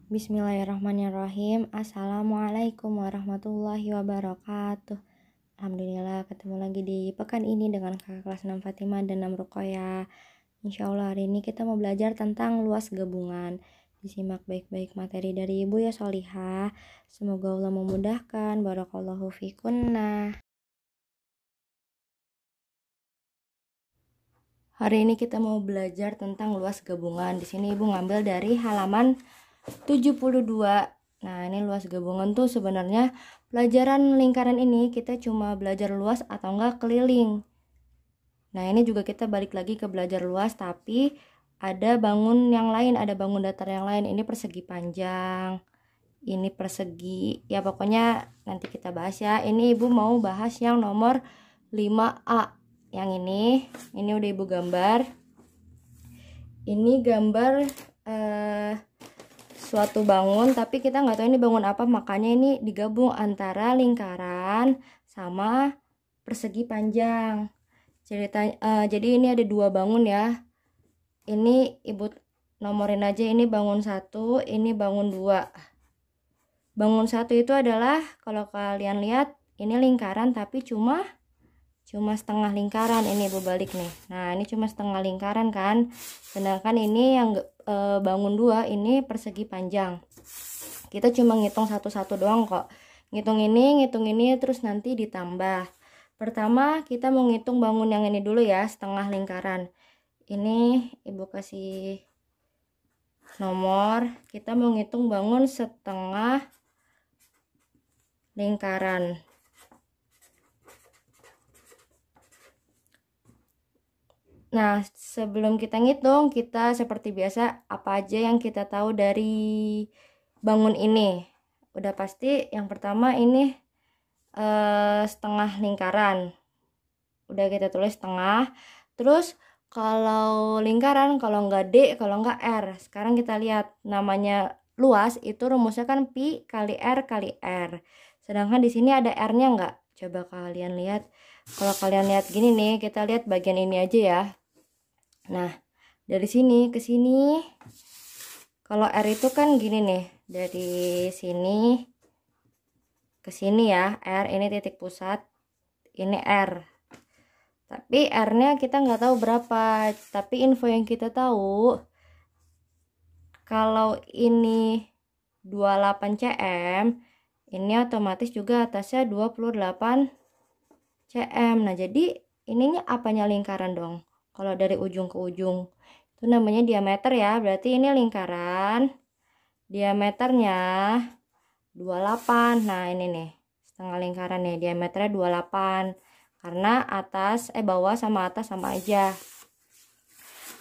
Bismillahirrahmanirrahim. Assalamualaikum warahmatullahi wabarakatuh. Alhamdulillah ketemu lagi di pekan ini dengan kakak kelas 6 Fatimah dan 6 Ruqayyah. Insya Allah hari ini kita mau belajar tentang luas gabungan. Disimak baik-baik materi dari Ibu ya Solihah. Semoga Allah memudahkan. Barakallahu fikunna. Hari ini kita mau belajar tentang luas gabungan. Di sini Ibu ngambil dari halaman 72. Nah, ini luas gabungan tuh sebenarnya pelajaran lingkaran ini kita cuma belajar luas atau enggak keliling. Nah, ini juga kita balik lagi ke belajar luas, tapi ada bangun yang lain, ada bangun datar yang lain. Ini persegi panjang, ini persegi, ya pokoknya nanti kita bahas ya. Ini Ibu mau bahas yang nomor 5A. Yang ini udah Ibu gambar. Ini gambar suatu bangun, tapi kita nggak tahu ini bangun apa, makanya ini digabung antara lingkaran sama persegi panjang. Jadi ini ada dua bangun ya. Ini Ibu nomorin aja, ini bangun 1, ini bangun 2. Bangun 1 itu adalah kalau kalian lihat ini lingkaran tapi cuma setengah lingkaran. Ini Ibu balik nih. Nah, ini cuma setengah lingkaran kan. Sedangkan ini yang bangun 2 ini persegi panjang. Kita cuma ngitung satu-satu doang kok. Ngitung ini terus nanti ditambah. Pertama kita mau ngitung bangun yang ini dulu ya, setengah lingkaran. Ini Ibu kasih nomor. Kita mau ngitung bangun setengah lingkaran. Nah, sebelum kita ngitung, kita seperti biasa apa aja yang kita tahu dari bangun ini. Udah pasti yang pertama ini setengah lingkaran. Udah kita tulis setengah. Terus kalau lingkaran, kalau enggak D, kalau enggak R. Sekarang kita lihat namanya luas itu rumusnya kan pi kali R kali R. Sedangkan di sini ada R-nya enggak? Coba kalian lihat. Kalau kalian lihat gini nih, kita lihat bagian ini aja ya. Nah, dari sini ke sini, kalau R itu kan gini nih, dari sini ke sini ya, R ini titik pusat, ini R. Tapi R-nya kita nggak tahu berapa, tapi info yang kita tahu, kalau ini 28 cm, ini otomatis juga atasnya 28 cm. Nah, jadi ininya apanya lingkaran dong? Kalau dari ujung ke ujung itu namanya diameter ya, berarti ini lingkaran diameternya 28. Nah, ini nih setengah lingkaran nih, diameternya 28 karena bawah sama atas sama aja.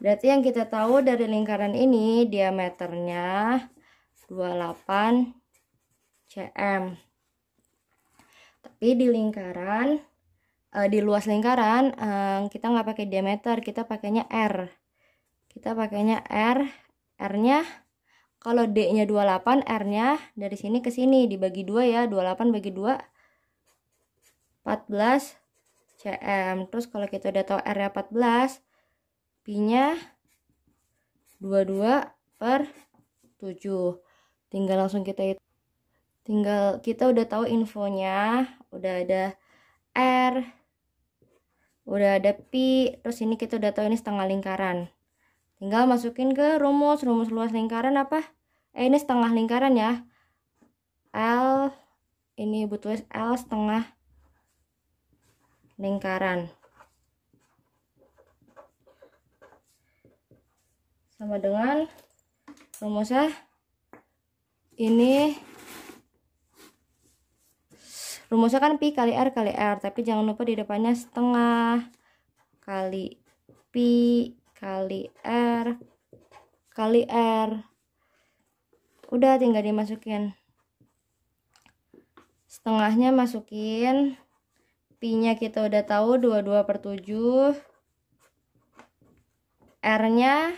Berarti yang kita tahu dari lingkaran ini diameternya 28 cm. Tapi di lingkaran di luas lingkaran kita nggak pakai diameter, kita pakainya R. Kita pakainya R. R-nya kalau D-nya 28, R-nya dari sini ke sini dibagi 2 ya. 28 bagi 2 14 cm. Terus kalau kita udah tahu R-nya 14, Pi-nya 22 per 7. Tinggal langsung kita udah tahu infonya, udah ada R, udah ada pi, terus ini kita udah tahu ini setengah lingkaran. Tinggal masukin ke rumus luas lingkaran apa? Ini setengah lingkaran ya. L, ini Ibu tulis L setengah lingkaran. Sama dengan rumusnya ini. Rumusnya kan pi kali R kali R, tapi jangan lupa di depannya setengah kali pi kali R kali R. Udah tinggal dimasukin. Setengahnya masukin. Pi-nya kita udah tahu 22 per 7. R-nya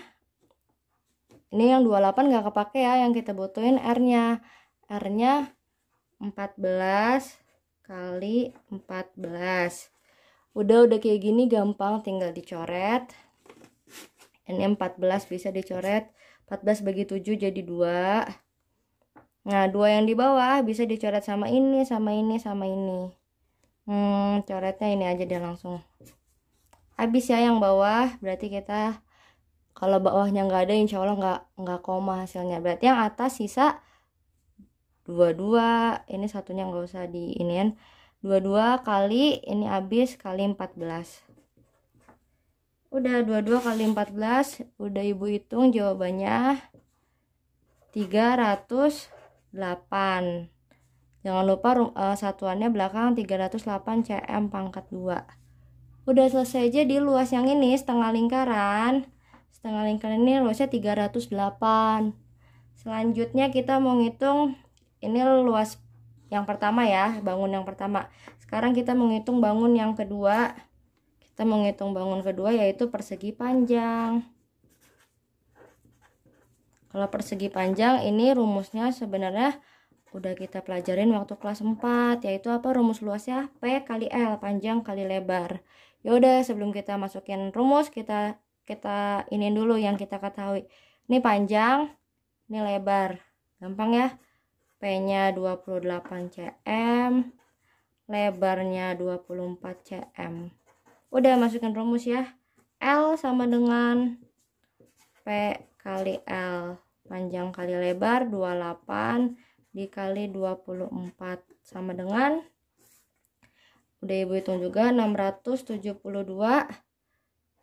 ini yang 28 nggak kepake ya, yang kita butuhin R-nya. R-nya 14 kali 14. Udah kayak gini gampang, tinggal dicoret. Ini 14 bisa dicoret. 14 bagi 7 jadi 2. Nah, 2 yang di bawah bisa dicoret sama ini, sama ini, sama ini. Coretnya ini aja deh langsung. Habis ya yang bawah, berarti kita kalau bawahnya nggak ada insya Allah nggak koma hasilnya. Berarti yang atas sisa 22. Ini satunya nggak usah diiniin. 22 kali ini habis kali 14. Udah 22 kali 14, udah ibu hitung jawabannya 308. Jangan lupa satuannya belakang 308 cm pangkat 2. Udah selesai aja di luas yang ini setengah lingkaran. Setengah lingkaran ini luasnya 308. Selanjutnya kita mau ngitung ini luas yang pertama ya, bangun yang pertama. Sekarang kita menghitung bangun yang kedua. Kita menghitung bangun kedua yaitu persegi panjang. Kalau persegi panjang ini rumusnya sebenarnya udah kita pelajarin waktu kelas 4, yaitu apa? Rumus luasnya P kali L, panjang kali lebar. Ya udah, sebelum kita masukin rumus, kita ini dulu yang kita ketahui. Ini panjang, ini lebar. Gampang ya? P-nya 28 cm, lebarnya 24 cm. Udah, masukin rumus ya. L sama dengan P kali L, panjang kali lebar 28 dikali 24 sama dengan, udah ibu hitung juga, 672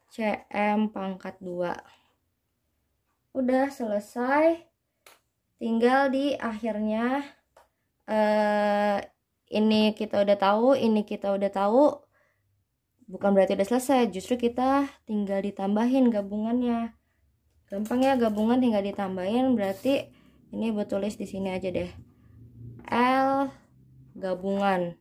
cm pangkat 2. Udah selesai, tinggal di akhirnya ini kita udah tahu, ini kita udah tahu. Bukan berarti udah selesai, justru kita tinggal ditambahin gabungannya. Gampang ya, gabungan tinggal ditambahin, berarti ini ibu tulis di sini aja deh. L gabungan.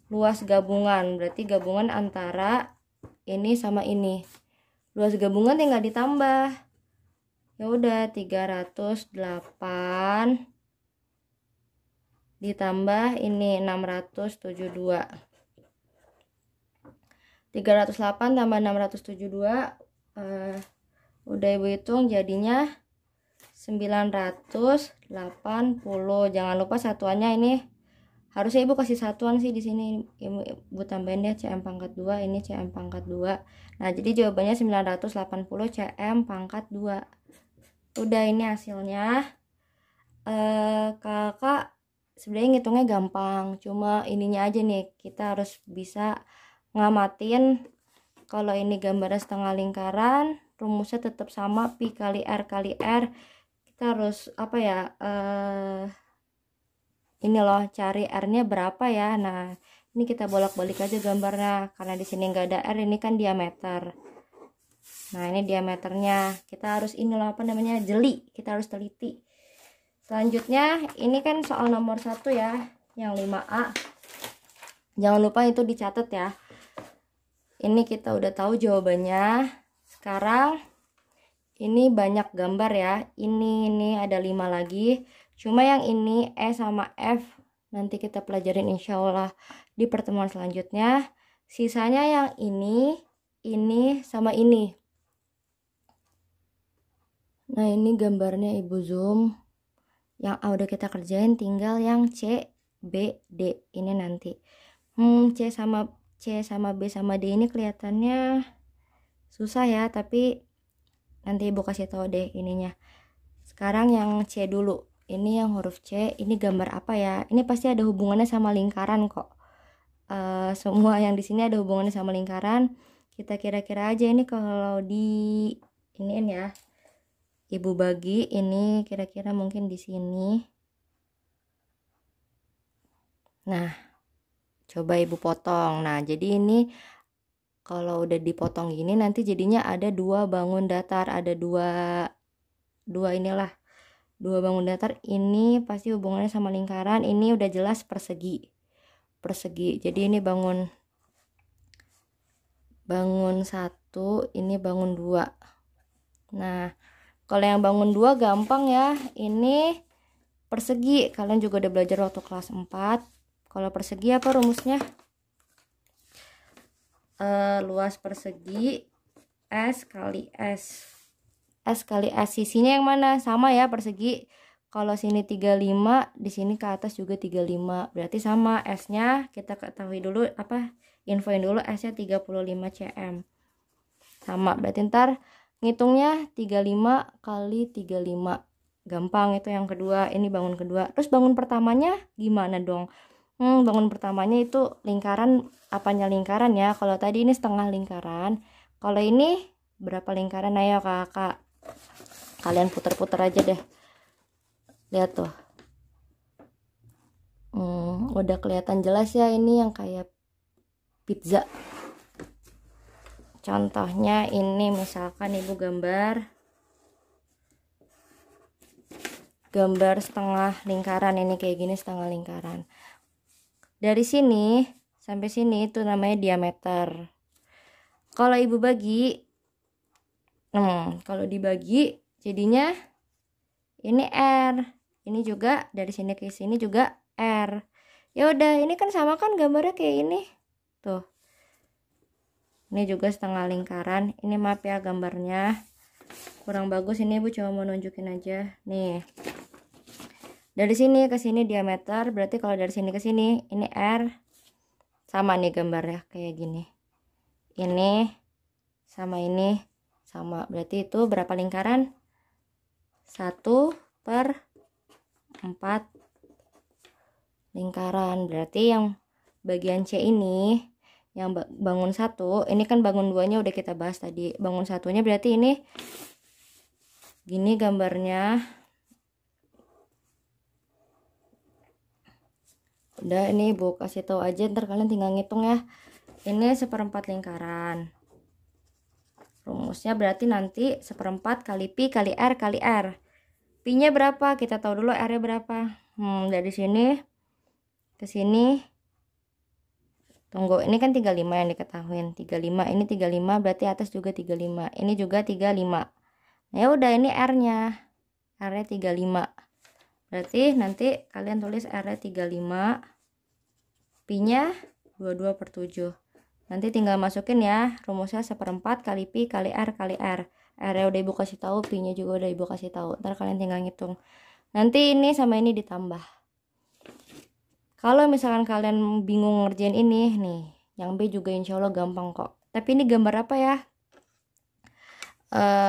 Luas gabungan, berarti gabungan antara ini sama ini. Luas gabungan tinggal ditambah. Ya udah, 308 ditambah ini 672. 308 tambah 672 udah ibu hitung jadinya 980. Jangan lupa satuannya ini harusnya ibu kasih satuan sih di sini. Ibu tambahin deh cm pangkat 2, ini cm pangkat 2. Nah, jadi jawabannya 980 cm pangkat 2. Udah, ini hasilnya. Kakak sebenarnya ngitungnya gampang, cuma ininya aja nih kita harus bisa ngamatin. Kalau ini gambarnya setengah lingkaran, rumusnya tetap sama, pi kali r kali r. Kita harus apa ya, ini loh, cari r-nya berapa ya. Nah, ini kita bolak-balik aja gambarnya, karena di sini nggak ada r, ini kan diameter. Nah, ini diameternya, kita harus ini loh, apa namanya, jeli, kita harus teliti. Selanjutnya ini kan soal nomor 1 ya, yang 5A. Jangan lupa itu dicatat ya. Ini kita udah tahu jawabannya. Sekarang ini banyak gambar ya. Ini ada 5 lagi. Cuma yang ini E sama F nanti kita pelajarin insya Allah di pertemuan selanjutnya. Sisanya yang ini sama ini. Nah, ini gambarnya ibu zoom. Yang A udah kita kerjain, tinggal yang C, B, D ini nanti. C sama B sama D ini kelihatannya susah ya, tapi nanti ibu kasih tahu deh ininya. Sekarang yang C dulu. Ini yang huruf C, ini gambar apa ya? Ini pasti ada hubungannya sama lingkaran kok. Semua yang di sini ada hubungannya sama lingkaran. Kita kira-kira aja ini kalau di iniin ya. Ibu bagi ini kira-kira mungkin di sini. Nah, coba ibu potong. Nah, jadi ini kalau udah dipotong gini nanti jadinya ada 2 bangun datar, ada dua inilah. 2 bangun datar, ini pasti hubungannya sama lingkaran. Ini udah jelas persegi. Jadi ini bangun 1, ini bangun 2. Nah, kalau yang bangun 2 gampang ya. Ini persegi. Kalian juga udah belajar waktu kelas 4. Kalau persegi apa rumusnya? Luas persegi S kali S. S kali S. Sisinya yang mana? Sama ya, persegi. Kalau sini 35, di sini ke atas juga 35. Berarti sama S-nya kita ketahui dulu infoin dulu S-nya 35 cm. Sama, berarti ntar ngitungnya 35 kali 35. Gampang itu yang kedua. Ini bangun kedua. Terus bangun pertamanya gimana dong? Bangun pertamanya itu lingkaran, apanya lingkaran ya? Kalau tadi ini setengah lingkaran. Kalau ini berapa lingkaran? Ayo kakak, kalian puter-puter aja deh. Lihat tuh, udah kelihatan jelas ya, ini yang kayak pizza. Contohnya ini, misalkan ibu gambar setengah lingkaran, ini kayak gini setengah lingkaran. Dari sini sampai sini itu namanya diameter. Kalau ibu bagi, kalau dibagi jadinya ini R. Ini juga dari sini ke sini juga R. Ya udah, ini kan sama kan gambarnya kayak ini. Tuh. Ini juga setengah lingkaran. Ini maaf ya gambarnya kurang bagus, ini ibu cuma mau nunjukin aja. Nih. Dari sini ke sini diameter, berarti kalau dari sini ke sini ini R. Sama nih gambarnya kayak gini. Ini sama ini sama. Berarti itu berapa lingkaran? 1/4 lingkaran. Berarti yang bagian C ini, yang bangun 1, ini kan bangun 2-nya udah kita bahas tadi. Bangun 1-nya berarti ini gini gambarnya. Udah, ini ibu kasih tahu aja, ntar kalian tinggal ngitung ya. Ini 1/4 lingkaran. Rumusnya berarti nanti 1/4 kali pi kali R kali R. Pi-nya berapa? Kita tahu dulu R-nya berapa. Dari sini ke sini. Tunggu, ini kan 35 yang diketahuin. 35, ini 35 berarti atas juga 35. Ini juga 35. Nah, ya udah, ini R-nya. R-nya 35. Berarti nanti kalian tulis R-nya 35. Pi-nya 22/7. Nanti tinggal masukin ya rumusnya 1/4 kali pi kali R kali R. R-nya udah ibu kasih tahu, pi-nya juga udah ibu kasih tahu. Ntar kalian tinggal ngitung. Nanti ini sama ini ditambah. Kalau misalkan kalian bingung ngerjain ini nih, yang B juga insya Allah gampang kok. Tapi ini gambar apa ya?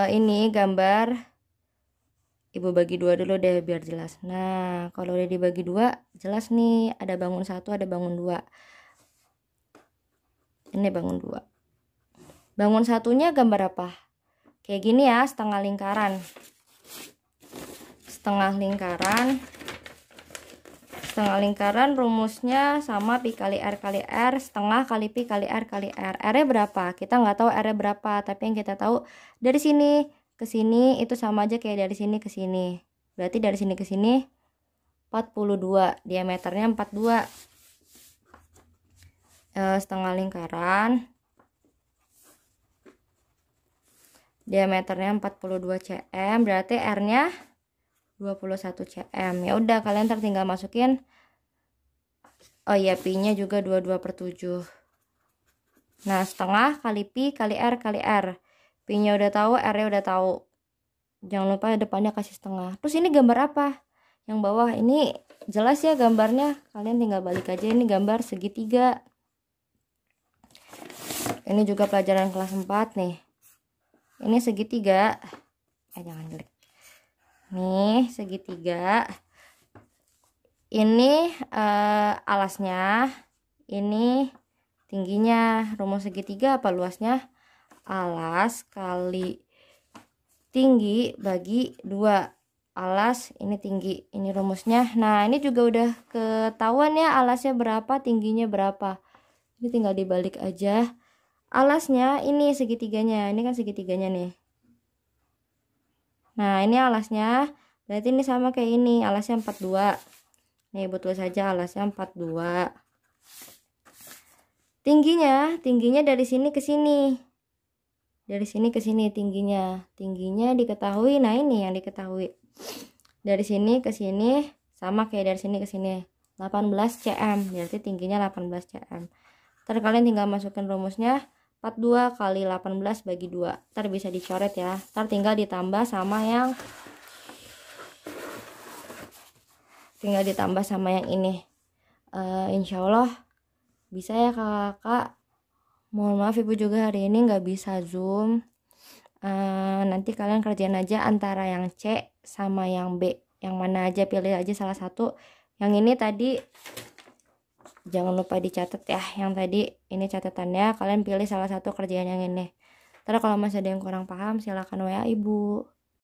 Ini gambar, ibu bagi 2 dulu deh biar jelas. Nah, kalau udah dibagi 2 jelas nih, ada bangun 1, ada bangun 2. Ini bangun 2. Bangun satunya gambar apa? Kayak gini ya, setengah lingkaran. Setengah lingkaran rumusnya sama pi kali R kali R, setengah kali pi kali R kali R. R-nya berapa? Kita nggak tahu R-nya berapa, tapi yang kita tahu dari sini ke sini itu sama aja kayak dari sini ke sini. Berarti dari sini ke sini 42, diameternya 42. Setengah lingkaran, diameternya 42 cm, berarti R-nya 21 cm. Ya udah, kalian tinggal masukin. Oh iya, pi-nya juga 22/7. Nah, setengah kali pi kali R kali R. Pi-nya udah tahu, R-nya udah tahu. Jangan lupa depannya kasih setengah. Terus ini gambar apa? Yang bawah ini jelas ya gambarnya. Kalian tinggal balik aja, ini gambar segitiga. Ini juga pelajaran kelas 4 nih. Ini segitiga. Jangan klik. Nih, segitiga. Ini alasnya. Ini tingginya. Rumus segitiga apa luasnya? Alas kali tinggi bagi 2. Alas ini tinggi. Ini rumusnya. Nah, ini juga udah ketahuan ya alasnya berapa, tingginya berapa. Ini tinggal dibalik aja. Alasnya ini segitiganya. Ini kan segitiganya nih. Nah, ini alasnya. Berarti ini sama kayak ini. Alasnya 42. Nih, betul saja alasnya 42. Tingginya dari sini ke sini. Dari sini ke sini tingginya. Tingginya diketahui. Nah, ini yang diketahui. Dari sini ke sini sama kayak dari sini ke sini. 18 cm. Berarti tingginya 18 cm. Ntar kalian tinggal masukin rumusnya. 42 kali 18 bagi 2. Ntar bisa dicoret ya. Ntar tinggal ditambah sama yang tinggal ditambah sama yang ini. Insya Allah bisa ya kakak. Mohon maaf ibu juga hari ini nggak bisa zoom. Nanti kalian kerjain aja antara yang C sama yang B, yang mana aja, pilih aja salah satu. Yang ini tadi jangan lupa dicatat ya, yang tadi ini catatannya, kalian pilih salah satu kerjaan yang ini. Terus kalau masih ada yang kurang paham silahkan WA ibu.